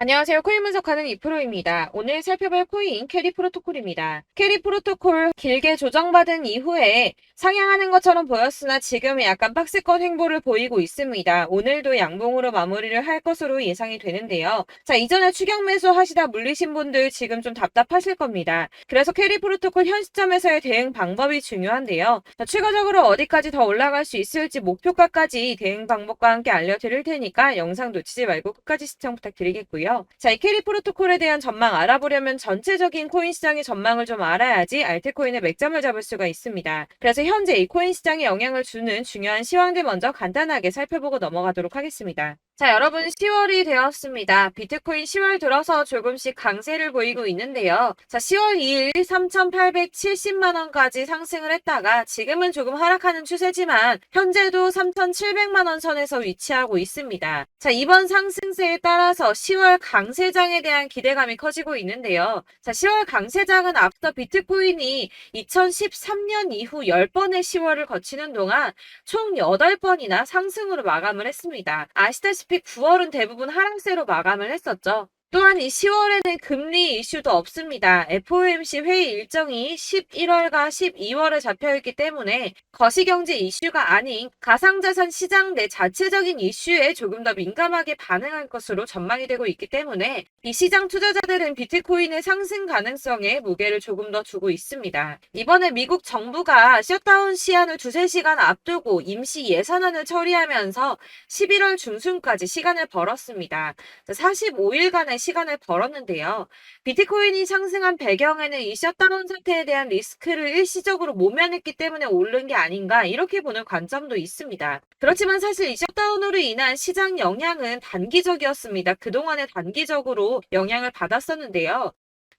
안녕하세요. 코인 분석하는 이프로입니다. 오늘 살펴볼 코인 캐리 프로토콜입니다. 캐리 프로토콜 길게 조정받은 이후에 상향하는 것처럼 보였으나 지금은 약간 박스권 횡보를 보이고 있습니다. 오늘도 양봉으로 마무리를 할 것으로 예상이 되는데요. 자, 이전에 추격 매수 하시다 물리신 분들 지금 좀 답답하실 겁니다. 그래서 캐리 프로토콜 현 시점에서의 대응 방법이 중요한데요. 자, 추가적으로 어디까지 더 올라갈 수 있을지 목표가까지 대응 방법과 함께 알려드릴 테니까 영상 놓치지 말고 끝까지 시청 부탁드리겠고요. 자, 이 캐리 프로토콜에 대한 전망 알아보려면 전체적인 코인 시장의 전망을 좀 알아야지 알트코인의 맥점을 잡을 수가 있습니다. 그래서 현재 이 코인 시장에 영향을 주는 중요한 시황들 먼저 간단하게 살펴보고 넘어가도록 하겠습니다. 자, 여러분 10월이 되었습니다. 비트코인 10월 들어서 조금씩 강세를 보이고 있는데요. 자, 10월 2일 3,870만 원까지 상승을 했다가 지금은 조금 하락하는 추세지만 현재도 3,700만 원 선에서 위치하고 있습니다. 자, 이번 상승세에 따라서 10월 강세장에 대한 기대감이 커지고 있는데요. 자, 10월 강세장은 앞서 비트코인이 2013년 이후 10번의 10월을 거치는 동안 총 8번이나 상승으로 마감을 했습니다. 아시다시피 9월은 대부분 하락세로 마감을 했었죠. 또한 이 10월에는 금리 이슈도 없습니다. FOMC 회의 일정이 11월과 12월에 잡혀있기 때문에 거시경제 이슈가 아닌 가상자산 시장 내 자체적인 이슈에 조금 더 민감하게 반응할 것으로 전망이 되고 있기 때문에 이 시장 투자자들은 비트코인의 상승 가능성에 무게를 조금 더 두고 있습니다. 이번에 미국 정부가 셧다운 시한을 2~3시간 앞두고 임시 예산안을 처리하면서 11월 중순까지 시간을 벌었습니다. 45일간의 시간을 벌었는데요. 비트코인이 상승한 배경에는 이 셧다운 사태에 대한 리스크를 일시적으로 모면했기 때문에 오른 게 아닌가 이렇게 보는 관점도 있습니다. 그렇지만 사실 이 셧다운으로 인한 시장 영향은 단기적이었습니다. 그동안에 단기적으로 영향을 받았었는데요.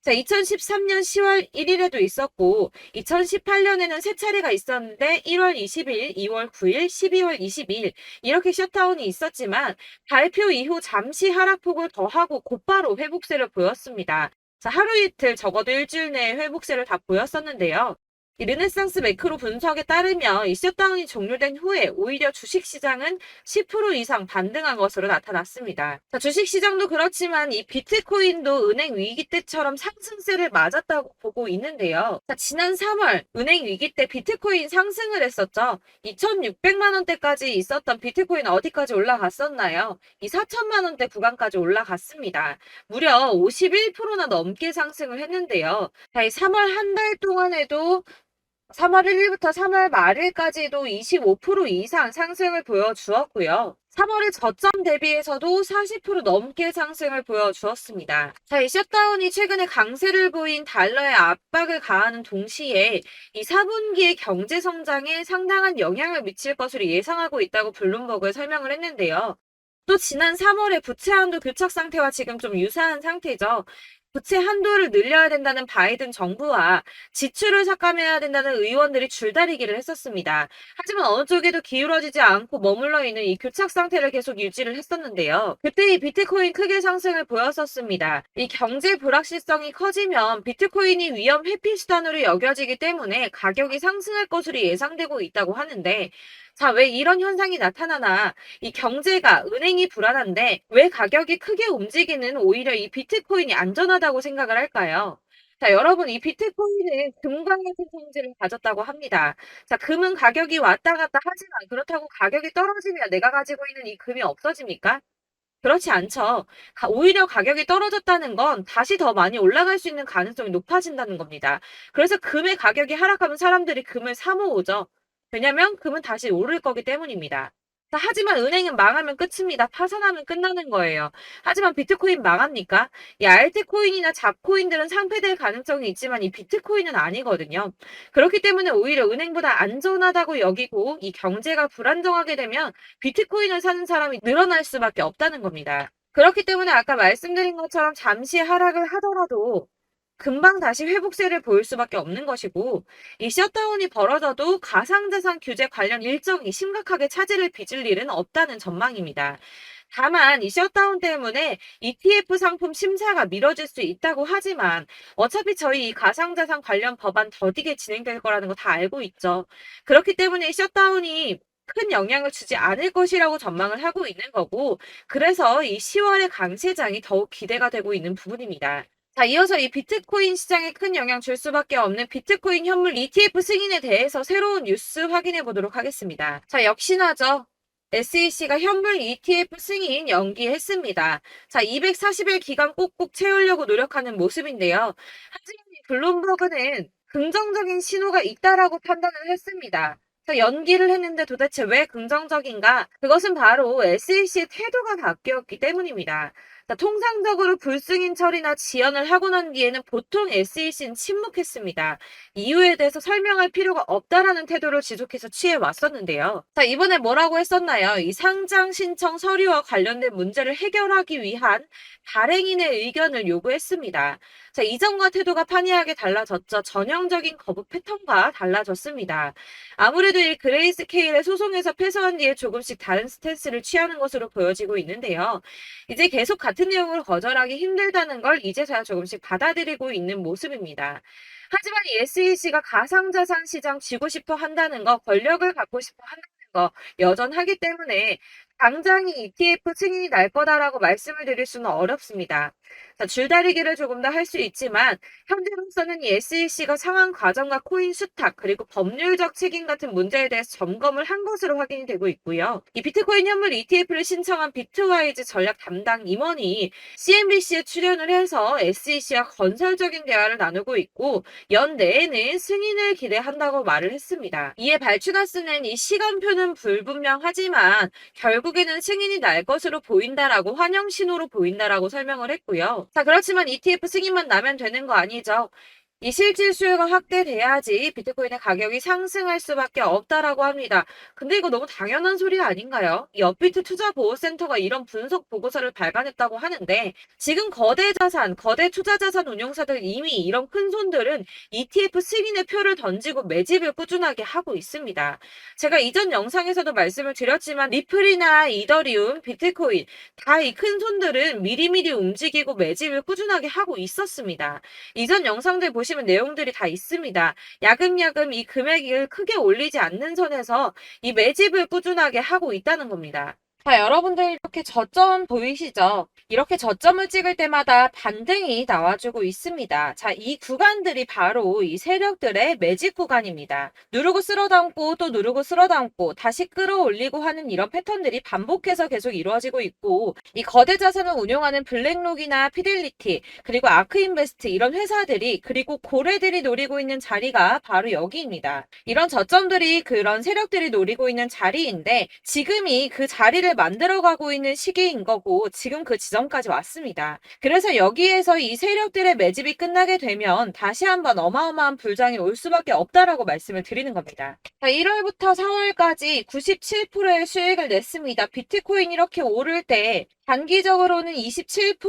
자, 2013년 10월 1일에도 있었고 2018년에는 세 차례가 있었는데 1월 20일, 2월 9일, 12월 22일 이렇게 셧다운이 있었지만 발표 이후 잠시 하락폭을 더하고 곧바로 회복세를 보였습니다. 자, 하루 이틀 적어도 일주일 내에 회복세를 다 보였었는데요. 이 르네상스 매크로 분석에 따르면 이 셧다운이 종료된 후에 오히려 주식시장은 10% 이상 반등한 것으로 나타났습니다. 자, 주식시장도 그렇지만 이 비트코인도 은행 위기 때처럼 상승세를 맞았다고 보고 있는데요. 자, 지난 3월 은행 위기 때 비트코인 상승을 했었죠. 2,600만 원대까지 있었던 비트코인 어디까지 올라갔었나요? 이 4천만 원대 구간까지 올라갔습니다. 무려 51%나 넘게 상승을 했는데요. 자, 이 3월 한 달 동안에도 3월 1일부터 3월 말일까지도 25% 이상 상승을 보여주었고요. 3월의 저점 대비해서도 40% 넘게 상승을 보여주었습니다. 자, 이 셧다운이 최근에 강세를 보인 달러에 압박을 가하는 동시에 이 4분기의 경제 성장에 상당한 영향을 미칠 것으로 예상하고 있다고 블룸버그에 설명을 했는데요. 또 지난 3월에 부채 한도 교착 상태와 지금 좀 유사한 상태죠. 부채 한도를 늘려야 된다는 바이든 정부와 지출을 삭감해야 된다는 의원들이 줄다리기를 했었습니다. 하지만 어느 쪽에도 기울어지지 않고 머물러 있는 이 교착 상태를 계속 유지를 했었는데요. 그때 이 비트코인 크게 상승을 보였었습니다. 이 경제 불확실성이 커지면 비트코인이 위험 회피 수단으로 여겨지기 때문에 가격이 상승할 것으로 예상되고 있다고 하는데 자, 왜 이런 현상이 나타나나 이 경제가 은행이 불안한데 왜 가격이 크게 움직이는 오히려 이 비트코인이 안전하다고 생각을 할까요? 자, 여러분, 이 비트코인은 금과 같은 성질을 가졌다고 합니다. 자, 금은 가격이 왔다 갔다 하지만 그렇다고 가격이 떨어지면 내가 가지고 있는 이 금이 없어집니까? 그렇지 않죠. 오히려 가격이 떨어졌다는 건 다시 더 많이 올라갈 수 있는 가능성이 높아진다는 겁니다. 그래서 금의 가격이 하락하면 사람들이 금을 사 모으죠. 왜냐면 금은 다시 오를 거기 때문입니다. 자, 하지만 은행은 망하면 끝입니다. 파산하면 끝나는 거예요. 하지만 비트코인 망합니까? 이 알트코인이나 잡코인들은 상폐될 가능성이 있지만 이 비트코인은 아니거든요. 그렇기 때문에 오히려 은행보다 안전하다고 여기고 이 경제가 불안정하게 되면 비트코인을 사는 사람이 늘어날 수밖에 없다는 겁니다. 그렇기 때문에 아까 말씀드린 것처럼 잠시 하락을 하더라도 금방 다시 회복세를 보일 수밖에 없는 것이고 이 셧다운이 벌어져도 가상자산 규제 관련 일정이 심각하게 차질을 빚을 일은 없다는 전망입니다. 다만 이 셧다운 때문에 ETF 상품 심사가 미뤄질 수 있다고 하지만 어차피 저희 이 가상자산 관련 법안 더디게 진행될 거라는 거 다 알고 있죠. 그렇기 때문에 이 셧다운이 큰 영향을 주지 않을 것이라고 전망을 하고 있는 거고, 그래서 이 10월의 강세장이 더욱 기대가 되고 있는 부분입니다. 자, 이어서 이 비트코인 시장에 큰 영향 줄 수밖에 없는 비트코인 현물 ETF 승인에 대해서 새로운 뉴스 확인해 보도록 하겠습니다. 자, 역시나죠. SEC가 현물 ETF 승인 연기했습니다. 자, 240일 기간 꼭꼭 채우려고 노력하는 모습인데요. 하지만 이 블룸버그는 긍정적인 신호가 있다라고 판단을 했습니다. 자, 연기를 했는데 도대체 왜 긍정적인가? 그것은 바로 SEC의 태도가 바뀌었기 때문입니다. 자, 통상적으로 불승인 처리나 지연을 하고 난 뒤에는 보통 SEC는 침묵했습니다. 이유에 대해서 설명할 필요가 없다라는 태도를 지속해서 취해 왔었는데요. 자, 이번에 뭐라고 했었나요? 이 상장 신청 서류와 관련된 문제를 해결하기 위한 발행인의 의견을 요구했습니다. 자, 이전과 태도가 판이하게 달라졌죠. 전형적인 거부 패턴과 달라졌습니다. 아무래도 이 그레이스케일의 소송에서 패소한 뒤에 조금씩 다른 스탠스를 취하는 것으로 보여지고 있는데요. 이제 계속 같은 내용을 거절하기 힘들다는 걸 이제서야 조금씩 받아들이고 있는 모습입니다. 하지만 이 SEC가 가상자산 시장 쥐고 싶어 한다는 거, 권력을 갖고 싶어 한다는 거 여전하기 때문에 당장이 ETF 승인이 날 거다라고 말씀을 드릴 수는 어렵습니다. 자, 줄다리기를 조금 더 할 수 있지만 현재로서는 이 SEC가 상한 과정과 코인 수탁 그리고 법률적 책임 같은 문제에 대해서 점검을 한 것으로 확인이 되고 있고요. 이 비트코인 현물 ETF를 신청한 비트와이즈 전략 담당 임원이 CNBC에 출연을 해서 SEC와 건설적인 대화를 나누고 있고 연내에는 승인을 기대한다고 말을 했습니다. 이에 발추나스는 이 시간표는 불분명하지만 결국에는 승인이 날 것으로 보인다라고 환영 신호로 보인다라고 설명을 했고요. 자, 그렇지만 ETF 승인만 나면 되는 거 아니죠. 이 실질 수요가 확대돼야지 비트코인의 가격이 상승할 수밖에 없다라고 합니다. 근데 이거 너무 당연한 소리 아닌가요? 이 업비트 투자보호센터가 이런 분석 보고서를 발간했다고 하는데 지금 거대 자산, 거대 투자자산 운용사들 이미 이런 큰 손들은 ETF 승인의 표를 던지고 매집을 꾸준하게 하고 있습니다. 제가 이전 영상에서도 말씀을 드렸지만 리플이나 이더리움, 비트코인 다 이 큰 손들은 미리미리 움직이고 매집을 꾸준하게 하고 있었습니다. 이전 영상들 보시면 내용들이 다 있습니다. 야금야금 이 금액을 크게 올리지 않는 선에서 이 매집을 꾸준하게 하고 있다는 겁니다. 자, 여러분들 이렇게 저점 보이시죠? 이렇게 저점을 찍을 때마다 반등이 나와주고 있습니다. 자, 이 구간들이 바로 이 세력들의 매집 구간입니다. 누르고 쓸어담고 또 누르고 쓸어담고 다시 끌어올리고 하는 이런 패턴들이 반복해서 계속 이루어지고 있고 이 거대 자산을 운용하는 블랙록이나 피델리티 그리고 아크인베스트 이런 회사들이 그리고 고래들이 노리고 있는 자리가 바로 여기입니다. 이런 저점들이 그런 세력들이 노리고 있는 자리인데 지금이 그 자리를 만들어가고 있는 시기인 거고 지금 그 지점까지 왔습니다. 그래서 여기에서 이 세력들의 매집이 끝나게 되면 다시 한번 어마어마한 불장이 올 수밖에 없다라고 말씀을 드리는 겁니다. 자, 1월부터 4월까지 97%의 수익을 냈습니다. 비트코인 이렇게 오를 때 단기적으로는 27%,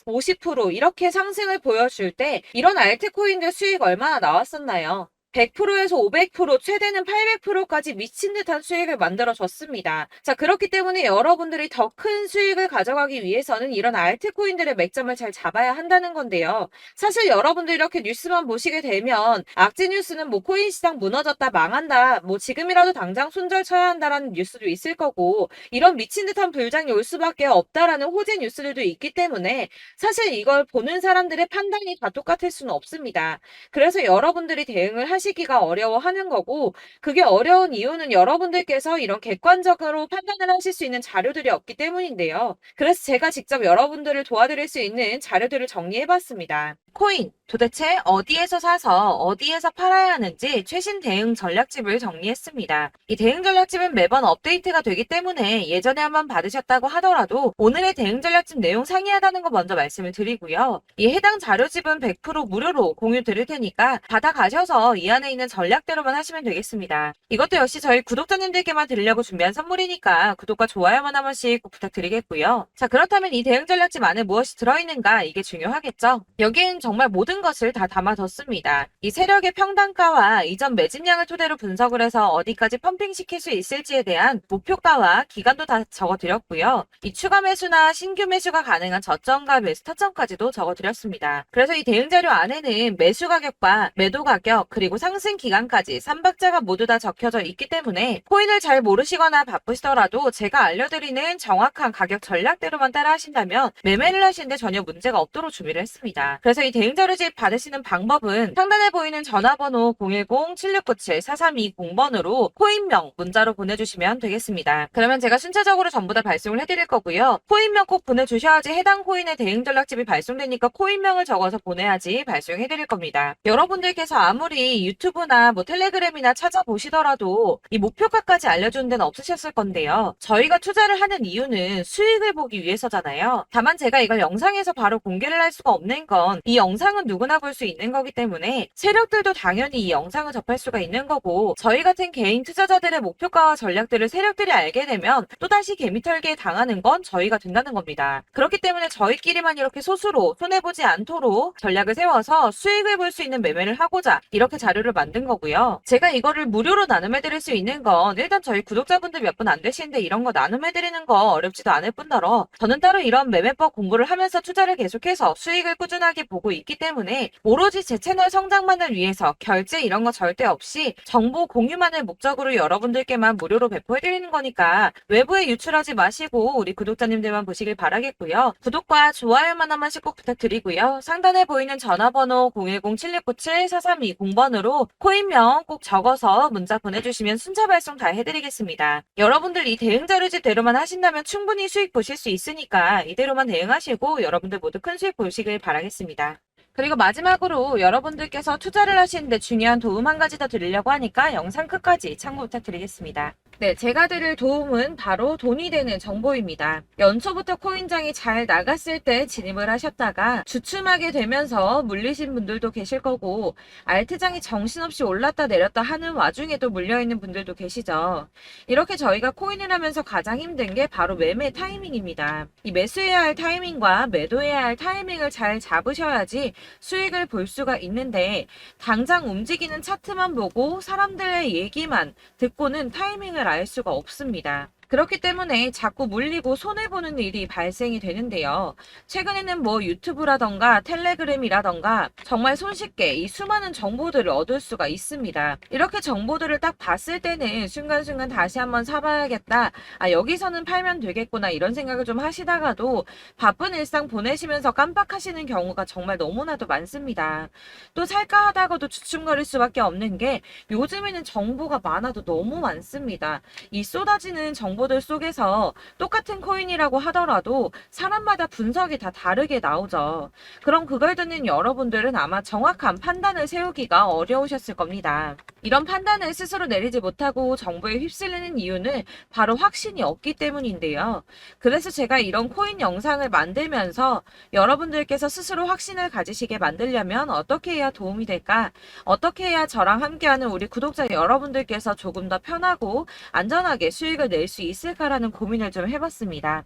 50% 이렇게 상승을 보여줄 때 이런 알트코인들 수익 얼마나 나왔었나요? 100%에서 500%, 최대는 800%까지 미친 듯한 수익을 만들어줬습니다. 자, 그렇기 때문에 여러분들이 더 큰 수익을 가져가기 위해서는 이런 알트코인들의 맥점을 잘 잡아야 한다는 건데요. 사실 여러분들 이렇게 뉴스만 보시게 되면 악재 뉴스는 뭐 코인 시장 무너졌다, 망한다, 뭐 지금이라도 당장 손절 쳐야 한다라는 뉴스도 있을 거고 이런 미친 듯한 불장이 올 수밖에 없다라는 호재 뉴스들도 있기 때문에 사실 이걸 보는 사람들의 판단이 다 똑같을 수는 없습니다. 그래서 여러분들이 대응을 하시기가 어려워하는 거고 그게 어려운 이유는 여러분들께서 이런 객관적으로 판단을 하실 수 있는 자료들이 없기 때문인데요. 그래서 제가 직접 여러분들을 도와드릴 수 있는 자료들을 정리해봤습니다. 코인 도대체 어디에서 사서 어디에서 팔아야 하는지 최신 대응 전략집을 정리했습니다. 이 대응 전략집은 매번 업데이트가 되기 때문에 예전에 한번 받으셨다고 하더라도 오늘의 대응 전략집 내용 상이하다는 거 먼저 말씀을 드리고요. 이 해당 자료집은 100% 무료로 공유 드릴 테니까 받아가셔서 이 안에 있는 전략대로만 하시면 되겠습니다. 이것도 역시 저희 구독자님들께만 드리려고 준비한 선물이니까 구독과 좋아요만 한 번씩 꼭 부탁드리겠고요. 자, 그렇다면 이 대응 전략집 안에 무엇이 들어있는가 이게 중요하겠죠? 여기에는 정말 모든 것을 다 담아뒀습니다. 이 세력의 평단가와 이전 매집량을 토대로 분석을 해서 어디까지 펌핑시킬 수 있을지에 대한 목표가와 기간도 다 적어드렸고요. 이 추가 매수나 신규 매수가 가능한 저점과 매수 타점까지도 적어드렸습니다. 그래서 이 대응 자료 안에는 매수 가격과 매도 가격 그리고 상승 기간까지 3박자가 모두 다 적혀져 있기 때문에 코인을 잘 모르시거나 바쁘시더라도 제가 알려드리는 정확한 가격 전략대로만 따라 하신다면 매매를 하시는데 전혀 문제가 없도록 준비를 했습니다. 그래서 이 대응 자료집 받으시는 방법은 상단에 보이는 전화번호 010-7697-4320번으로 코인명 문자로 보내주시면 되겠습니다. 그러면 제가 순차적으로 전부 다 발송을 해드릴 거고요. 코인명 꼭 보내주셔야지 해당 코인의 대응 전략집이 발송되니까 코인명을 적어서 보내야지 발송해드릴 겁니다. 여러분들께서 아무리 유튜브나 텔레그램이나 찾아보시더라도 이 목표가까지 알려주는 데는 없으셨을 건데요. 저희가 투자를 하는 이유는 수익을 보기 위해서잖아요. 다만 제가 이걸 영상에서 바로 공개를 할 수가 없는 건 이 영상은 누구나 볼 수 있는 거기 때문에 세력들도 당연히 이 영상을 접할 수가 있는 거고 저희 같은 개인 투자자들의 목표가와 전략들을 세력들이 알게 되면 또다시 개미털기에 당하는 건 저희가 된다는 겁니다. 그렇기 때문에 저희끼리만 이렇게 소수로 손해보지 않도록 전략을 세워서 수익을 볼 수 있는 매매를 하고자 이렇게 자료를 만든 거고요. 제가 이거를 무료로 나눔해드릴 수 있는 건 일단 저희 구독자분들 몇 분 안 되시는데 이런 거 나눔해드리는 거 어렵지도 않을 뿐더러 저는 따로 이런 매매법 공부를 하면서 투자를 계속해서 수익을 꾸준하게 보고 있기 때문에 오로지 제 채널 성장만을 위해서 결제 이런 거 절대 없이 정보 공유만을 목적으로 여러분들께만 무료로 배포해드리는 거니까 외부에 유출하지 마시고 우리 구독자님들만 보시길 바라겠고요. 구독과 좋아요만 한 번씩 꼭 부탁드리고요. 상단에 보이는 전화번호 010-7697-4320번으로 코인명 꼭 적어서 문자 보내주시면 순차 발송 다 해드리겠습니다. 여러분들 이 대응 자료집대로만 하신다면 충분히 수익 보실 수 있으니까 이대로만 대응하시고 여러분들 모두 큰 수익 보시길 바라겠습니다. 그리고 마지막으로 여러분들께서 투자를 하시는데 중요한 도움 한 가지 더 드리려고 하니까 영상 끝까지 참고 부탁드리겠습니다. 네, 제가 드릴 도움은 바로 돈이 되는 정보입니다. 연초부터 코인장이 잘 나갔을 때 진입을 하셨다가 주춤하게 되면서 물리신 분들도 계실 거고 알트장이 정신없이 올랐다 내렸다 하는 와중에도 물려있는 분들도 계시죠. 이렇게 저희가 코인을 하면서 가장 힘든 게 바로 매매 타이밍입니다. 이 매수해야 할 타이밍과 매도해야 할 타이밍을 잘 잡으셔야지 수익을 볼 수가 있는데 당장 움직이는 차트만 보고 사람들의 얘기만 듣고는 타이밍을 알 수가 없습니다. 그렇기 때문에 자꾸 물리고 손해보는 일이 발생이 되는데요. 최근에는 유튜브라던가 텔레그램이라던가 정말 손쉽게 이 수많은 정보들을 얻을 수가 있습니다. 이렇게 정보들을 딱 봤을 때는 순간순간 다시 한번 사봐야겠다. 여기서는 팔면 되겠구나 이런 생각을 좀 하시다가도 바쁜 일상 보내시면서 깜빡하시는 경우가 정말 너무나도 많습니다. 또 살까 하다가도 주춤거릴 수밖에 없는 게 요즘에는 정보가 많아도 너무 많습니다. 이 쏟아지는 정보들 속에서 똑같은 코인이라고 하더라도 사람마다 분석이 다 다르게 나오죠. 그럼 그걸 듣는 여러분들은 아마 정확한 판단을 세우기가 어려우셨을 겁니다. 이런 판단을 스스로 내리지 못하고 정보에 휩쓸리는 이유는 바로 확신이 없기 때문인데요. 그래서 제가 이런 코인 영상을 만들면서 여러분들께서 스스로 확신을 가지시게 만들려면 어떻게 해야 도움이 될까? 어떻게 해야 저랑 함께하는 우리 구독자 여러분들께서 조금 더 편하고 안전하게 수익을 낼 수 있을까라는 고민을 좀 해봤습니다.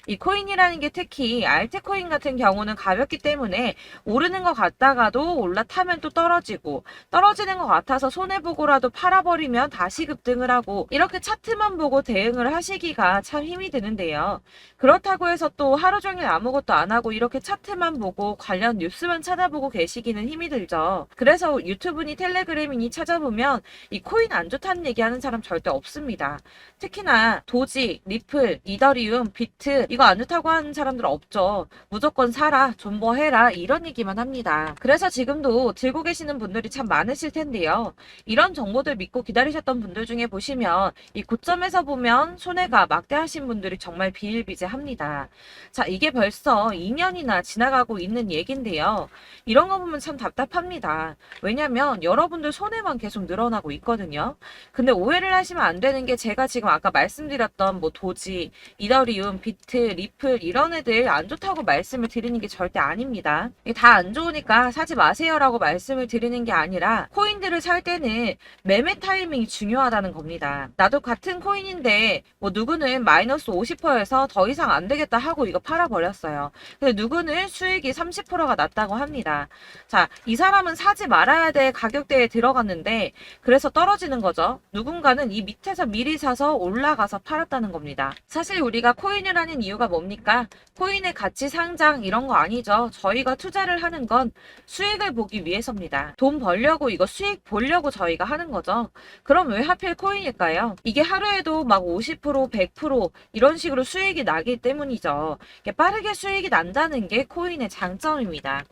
이 코인이라는 게 특히 알트코인 같은 경우는 가볍기 때문에 오르는 것 같다가도 올라타면 또 떨어지고 떨어지는 것 같아서 손해보고라도 팔아버리면 다시 급등을 하고 이렇게 차트만 보고 대응을 하시기가 참 힘이 드는데요. 그렇다고 해서 또 하루 종일 아무것도 안 하고 이렇게 차트만 보고 관련 뉴스만 찾아보고 계시기는 힘이 들죠. 그래서 유튜브니 텔레그램이니 찾아보면 이 코인 안 좋다는 얘기하는 사람 절대 없습니다. 특히나 도지, 리플, 이더리움, 비트 이거 안 좋다고 하는 사람들 없죠. 무조건 사라, 존버해라 이런 얘기만 합니다. 그래서 지금도 들고 계시는 분들이 참 많으실 텐데요. 이런 정보들 믿고 기다리셨던 분들 중에 보시면 이 고점에서 보면 손해가 막대하신 분들이 정말 비일비재합니다. 자, 이게 벌써 2년이나 지나가고 있는 얘긴데요. 이런 거 보면 참 답답합니다. 왜냐면 여러분들 손해만 계속 늘어나고 있거든요. 근데 오해를 하시면 안 되는 게 제가 지금 아까 말씀드렸던 도지, 이더리움, 비트, 리플 이런 애들 안 좋다고 말씀을 드리는 게 절대 아닙니다. 다 안 좋으니까 사지 마세요라고 말씀을 드리는 게 아니라 코인들을 살 때는 일단은 매매 타이밍이 중요하다는 겁니다. 나도 같은 코인인데 뭐 누구는 마이너스 50%에서 더 이상 안 되겠다 하고 이거 팔아버렸어요. 근데 누구는 수익이 30%가 났다고 합니다. 자, 이 사람은 사지 말아야 될 가격대에 들어갔는데 그래서 떨어지는 거죠. 누군가는 이 밑에서 미리 사서 올라가서 팔았다는 겁니다. 사실 우리가 코인을 하는 이유가 뭡니까? 코인의 가치 상장 이런 거 아니죠. 저희가 투자를 하는 건 수익을 보기 위해서입니다. 돈 벌려고 이거 수익 보려고 저희가 하는 거죠. 그럼 왜 하필 코인일까요? 이게 하루에도 막 50%, 100% 이런 식으로 수익이 나기 때문이죠. 빠르게 수익이 난다는 게 코인의 장점입니다.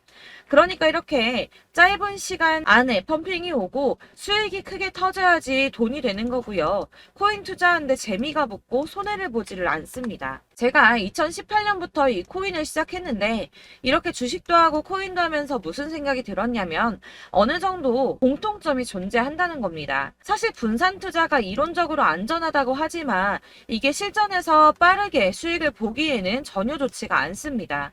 그러니까 이렇게 짧은 시간 안에 펌핑이 오고 수익이 크게 터져야지 돈이 되는 거고요. 코인 투자하는데 재미가 붙고 손해를 보지를 않습니다. 제가 2018년부터 이 코인을 시작했는데 이렇게 주식도 하고 코인도 하면서 무슨 생각이 들었냐면 어느 정도 공통점이 존재한다는 겁니다. 사실 분산 투자가 이론적으로 안전하다고 하지만 이게 실전에서 빠르게 수익을 보기에는 전혀 좋지가 않습니다.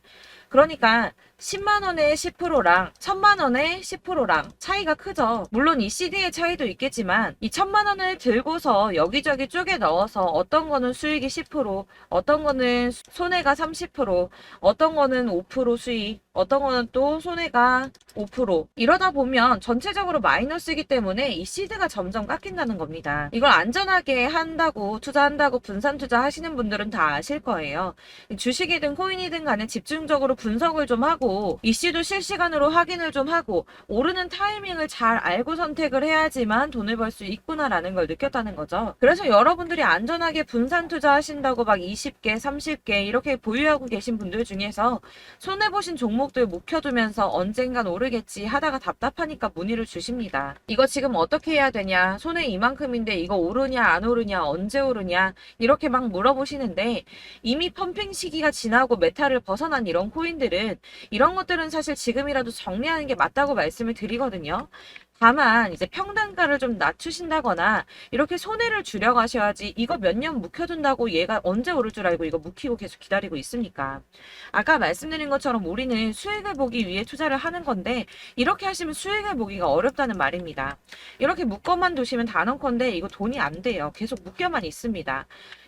그러니까 10만원의 10%랑 1000만원의 10%랑 차이가 크죠. 물론 이 CD의 차이도 있겠지만 이 1000만원을 들고서 여기저기 쪼개 넣어서 어떤 거는 수익이 10%, 어떤 거는 손해가 30%, 어떤 거는 5% 수익, 어떤 거는 또 손해가 5%. 이러다 보면 전체적으로 마이너스이기 때문에 이 시드가 점점 깎인다는 겁니다. 이걸 안전하게 한다고 투자한다고 분산 투자하시는 분들은 다 아실 거예요. 주식이든 코인이든 간에 집중적으로 분석을 좀 하고 이슈도 실시간으로 확인을 좀 하고 오르는 타이밍을 잘 알고 선택을 해야지만 돈을 벌 수 있구나라는 걸 느꼈다는 거죠. 그래서 여러분들이 안전하게 분산 투자하신다고 막 20개, 30개 이렇게 보유하고 계신 분들 중에서 손해보신 종목들 묵혀두면서 언젠간 오르겠지 하다가 답답하니까 문의를 주십니다. 이거 지금 어떻게 해야 되냐? 손해 이만큼인데 이거 오르냐 안 오르냐 언제 오르냐 이렇게 막 물어보시는데 이미 펌핑 시기가 지나고 메타를 벗어난 이런 코인들은 이런 것들은 사실 지금이라도 정리하는 게 맞다고 말씀을 드리거든요. 다만 이제 평단가를 좀 낮추신다거나 이렇게 손해를 줄여가셔야지 이거 몇 년 묵혀둔다고 얘가 언제 오를 줄 알고 이거 묵히고 계속 기다리고 있습니까? 아까 말씀드린 것처럼 우리는 수익을 보기 위해 투자를 하는 건데 이렇게 하시면 수익을 보기가 어렵다는 말입니다. 이렇게 묶어만 두시면 단언컨대 이거 돈이 안 돼요. 계속 묶여만 있습니다.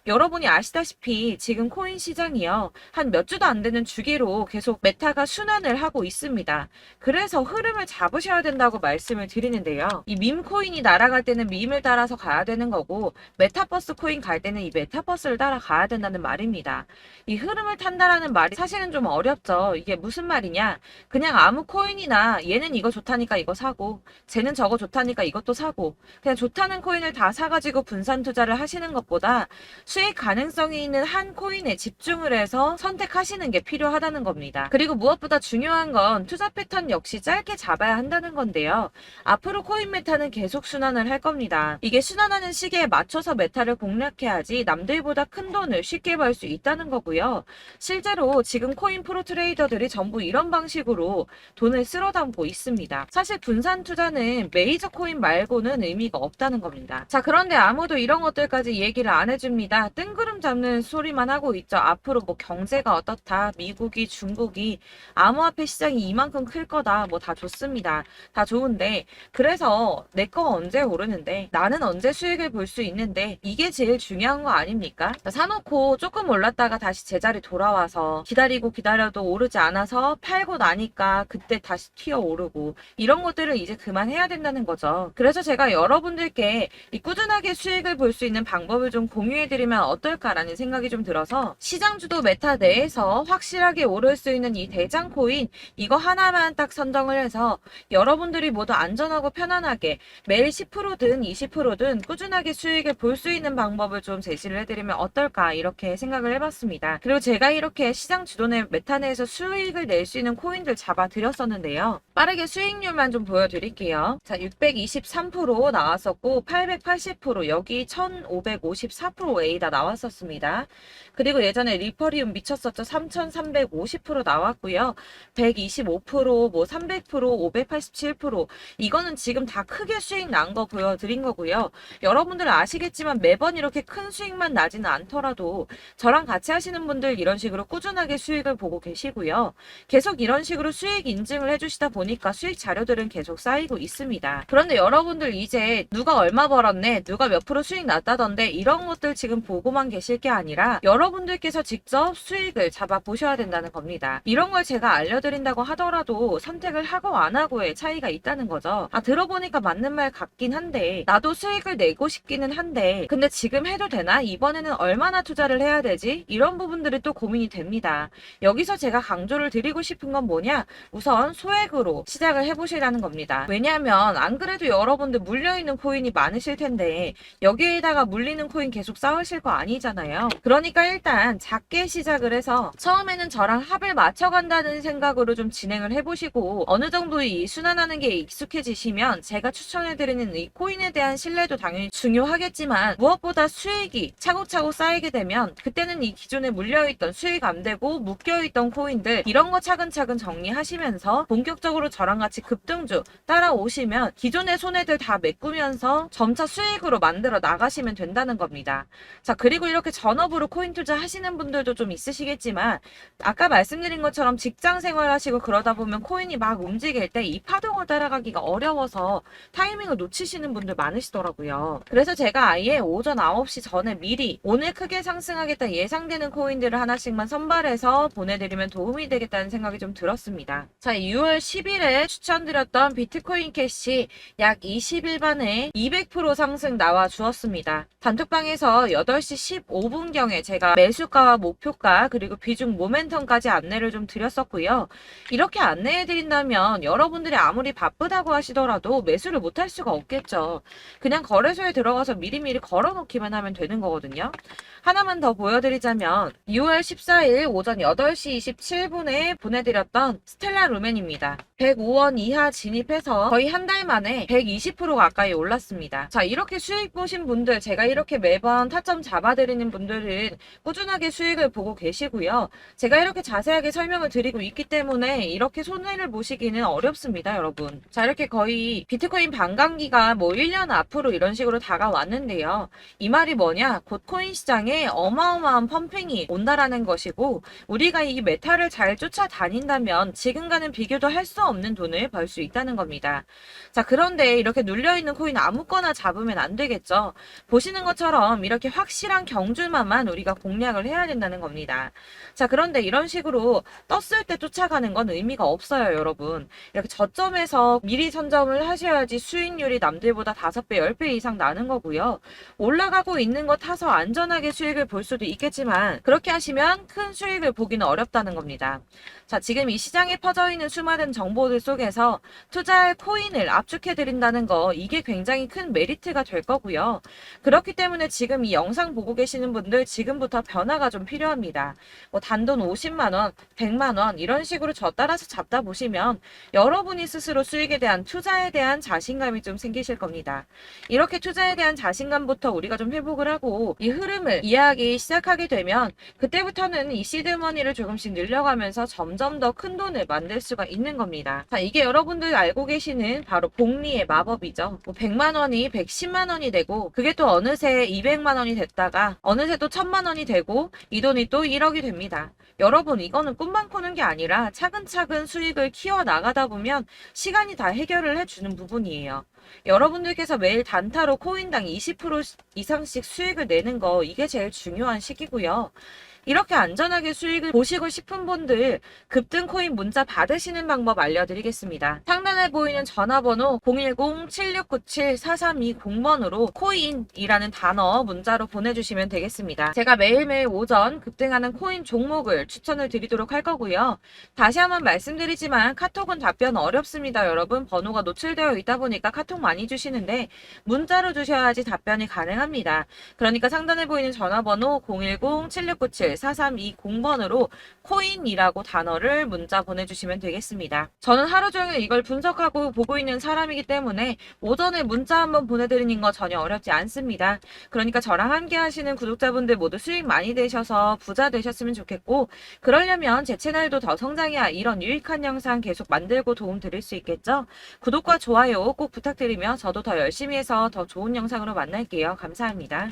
여러분이 아시다시피 지금 코인 시장이요. 한 몇 주도 안 되는 주기로 계속 메타가 순환을 하고 있습니다. 그래서 흐름을 잡으셔야 된다고 말씀을 드리는데요. 이 밈 코인이 날아갈 때는 밈을 따라서 가야 되는 거고 메타버스 코인 갈 때는 이 메타버스를 따라가야 된다는 말입니다. 이 흐름을 탄다라는 말이 사실은 좀 어렵죠. 이게 무슨 말이냐? 그냥 아무 코인이나 얘는 이거 좋다니까 이거 사고 쟤는 저거 좋다니까 이것도 사고 그냥 좋다는 코인을 다 사가지고 분산 투자를 하시는 것보다 수익 가능성이 있는 한 코인에 집중을 해서 선택하시는 게 필요하다는 겁니다. 그리고 무엇보다 중요한 건 투자 패턴 역시 짧게 잡아야 한다는 건데요. 앞으로 코인 메타는 계속 순환을 할 겁니다. 이게 순환하는 시기에 맞춰서 메타를 공략해야지 남들보다 큰 돈을 쉽게 벌 수 있다는 거고요. 실제로 지금 코인 프로 트레이더들이 전부 이런 방식으로 돈을 쓸어 담고 있습니다. 사실 분산 투자는 메이저 코인 말고는 의미가 없다는 겁니다. 자, 그런데 아무도 이런 것들까지 얘기를 안 해줍니다. 뜬구름 잡는 소리만 하고 있죠. 앞으로 뭐 경제가 어떻다, 미국이, 중국이, 암호화폐 시장이 이만큼 클 거다, 뭐 다 좋습니다. 다 좋은데 그래서 내 거 언제 오르는데 나는 언제 수익을 볼 수 있는데 이게 제일 중요한 거 아닙니까? 사놓고 조금 올랐다가 다시 제자리 돌아와서 기다리고 기다려도 오르지 않아서 팔고 나니까 그때 다시 튀어 오르고 이런 것들을 이제 그만해야 된다는 거죠. 그래서 제가 여러분들께 이 꾸준하게 수익을 볼 수 있는 방법을 좀 공유해드리면 어떨까라는 생각이 좀 들어서 시장주도 메타 내에서 확실하게 오를 수 있는 이 대장 코인 이거 하나만 딱 선정을 해서 여러분들이 모두 안전하고 편안하게 매일 10%든 20%든 꾸준하게 수익을 볼 수 있는 방법을 좀 제시를 해드리면 어떨까 이렇게 생각을 해봤습니다. 그리고 제가 이렇게 시장 주도내 메타 내에서 수익을 낼 수 있는 코인들 잡아드렸었는데요. 빠르게 수익률만 좀 보여드릴게요. 자, 623% 나왔었고 880% 여기 1554%A다 나왔었습니다. 그리고 예전에 리퍼리움 미쳤었죠. 3350% 나왔고요. 125%, 뭐 300%, 587% 이거는 지금 다 크게 수익 난 거 보여드린 거고요. 여러분들은 아시겠지만 매번 이렇게 큰 수익만 나지는 않더라도 저랑 같이 하시는 분들 이런 식으로 꾸준하게 수익을 보고 계시고요. 계속 이런 식으로 수익 인증을 해주시다 보니 보니까 수익 자료들은 계속 쌓이고 있습니다. 그런데 여러분들 이제 누가 얼마 벌었네, 누가 몇 프로 수익 났다던데 이런 것들 지금 보고만 계실 게 아니라 여러분들께서 직접 수익을 잡아 보셔야 된다는 겁니다. 이런 걸 제가 알려드린다고 하더라도 선택을 하고 안 하고의 차이가 있다는 거죠. 들어보니까 맞는 말 같긴 한데 나도 수익을 내고 싶기는 한데 근데 지금 해도 되나? 이번에는 얼마나 투자를 해야 되지? 이런 부분들이 또 고민이 됩니다. 여기서 제가 강조를 드리고 싶은 건 뭐냐? 우선 소액으로 시작을 해보시라는 겁니다. 왜냐하면 안 그래도 여러분들 물려있는 코인이 많으실 텐데 여기에다가 물리는 코인 계속 쌓으실 거 아니잖아요. 그러니까 일단 작게 시작을 해서 처음에는 저랑 합을 맞춰간다는 생각으로 좀 진행을 해보시고 어느 정도 이 순환하는 게 익숙해지시면 제가 추천해드리는 이 코인에 대한 신뢰도 당연히 중요하겠지만 무엇보다 수익이 차곡차곡 쌓이게 되면 그때는 이 기존에 물려있던 수익 안 되고 묶여있던 코인들 이런 거 차근차근 정리하시면서 본격적으로 저랑 같이 급등주 따라오시면 기존의 손해들 다 메꾸면서 점차 수익으로 만들어 나가시면 된다는 겁니다. 자, 그리고 이렇게 전업으로 코인 투자 하시는 분들도 좀 있으시겠지만 아까 말씀드린 것처럼 직장 생활하시고 그러다 보면 코인이 막 움직일 때 이 파동을 따라가기가 어려워서 타이밍을 놓치시는 분들 많으시더라고요. 그래서 제가 아예 오전 9시 전에 미리 오늘 크게 상승하겠다 예상되는 코인들을 하나씩만 선발해서 보내드리면 도움이 되겠다는 생각이 좀 들었습니다. 자, 6월 10일에 추천드렸던 비트코인 캐시 약 20일 만에 200% 상승 나와 주었습니다. 단톡방에서 8시 15분경에 제가 매수가와 목표가 그리고 비중 모멘텀까지 안내를 좀 드렸었고요. 이렇게 안내해드린다면 여러분들이 아무리 바쁘다고 하시더라도 매수를 못할 수가 없겠죠. 그냥 거래소에 들어가서 미리미리 걸어놓기만 하면 되는 거거든요. 하나만 더 보여드리자면 6월 14일 오전 8시 27분에 보내드렸던 스텔라 루멘입니다. 105원 이하 진입해서 거의 한 달 만에 120% 가까이 올랐습니다. 자, 이렇게 수익 보신 분들, 제가 이렇게 매번 타점 잡아드리는 분들은 꾸준하게 수익을 보고 계시고요. 제가 이렇게 자세하게 설명을 드리고 있기 때문에 이렇게 손해를 보시기는 어렵습니다, 여러분. 자, 이렇게 거의 비트코인 반감기가 뭐 1년 앞으로 이런 식으로 다가왔는데요. 이 말이 뭐냐? 곧 코인 시장에 어마어마한 펌핑이 온다라는 것이고 우리가 이 메타를 잘 쫓아다닌다면 지금과는 비교도 할 수 없는 돈을 벌 수 있다는 겁니다. 자, 그런데 이렇게 눌려있는 코인 아무거나 잡으면 안 되겠죠. 보시는 것처럼 이렇게 확실한 경주만만 우리가 공략을 해야 된다는 겁니다. 자, 그런데 이런 식으로 떴을 때 쫓아가는 건 의미가 없어요, 여러분. 이렇게 저점에서 미리 선점을 하셔야지 수익률이 남들보다 5배, 10배 이상 나는 거고요. 올라가고 있는 거 타서 안전하게 수익을 볼 수도 있겠지만 그렇게 하시면 큰 수익을 보기는 어렵다는 겁니다. 자, 지금 이 시장에 퍼져 있는 수많은 정보들 속에서 투자할 코인을 압축해드린다는 거 이게 굉장히 큰 메리트가 될 거고요. 그렇기 때문에 지금 이 영상 보고 계시는 분들 지금부터 변화가 좀 필요합니다. 뭐 단돈 50만원, 100만원 이런 식으로 저 따라서 잡다 보시면 여러분이 스스로 수익에 대한 투자에 대한 자신감이 좀 생기실 겁니다. 이렇게 투자에 대한 자신감부터 우리가 좀 회복을 하고 이 흐름을 이해하기 시작하게 되면 그때부터는 이 시드머니를 조금씩 늘려가면서 점점 더 큰 돈을 만들 수가 있는 겁니다. 자, 이게 여러분들 알고 계시는 바로 복리의 마법이죠. 뭐 100만원이 110만원이 되고 그게 또 어느새 200만원이 됐다가 어느새 또 1000만원이 되고 이 돈이 또 1억이 됩니다. 여러분, 이거는 꿈만 꾸는 게 아니라 차근차근 수익을 키워 나가다 보면 시간이 다 해결을 해주는 부분이에요. 여러분들께서 매일 단타로 코인당 20% 이상씩 수익을 내는 거 이게 제일 중요한 시기고요. 이렇게 안전하게 수익을 보시고 싶은 분들 급등 코인 문자 받으시는 방법 알려드리겠습니다. 상단에 보이는 전화번호 010-7697-4320번으로 코인이라는 단어 문자로 보내주시면 되겠습니다. 제가 매일매일 오전 급등하는 코인 종목을 추천을 드리도록 할 거고요. 다시 한번 말씀드리지만 카톡은 답변 어렵습니다. 여러분, 번호가 노출되어 있다 보니까 카톡 많이 주시는데 문자로 주셔야지 답변이 가능합니다. 그러니까 상단에 보이는 전화번호 010-7697-4320번으로 코인이라고 단어를 문자 보내주시면 되겠습니다. 저는 하루 종일 이걸 분석하고 보고 있는 사람이기 때문에 오전에 문자 한번 보내드리는 거 전혀 어렵지 않습니다. 그러니까 저랑 함께 하시는 구독자분들 모두 수익 많이 되셔서 부자 되셨으면 좋겠고 그러려면 제 채널도 더 성장해야 이런 유익한 영상 계속 만들고 도움 드릴 수 있겠죠? 구독과 좋아요 꼭 부탁드리며 저도 더 열심히 해서 더 좋은 영상으로 만날게요. 감사합니다.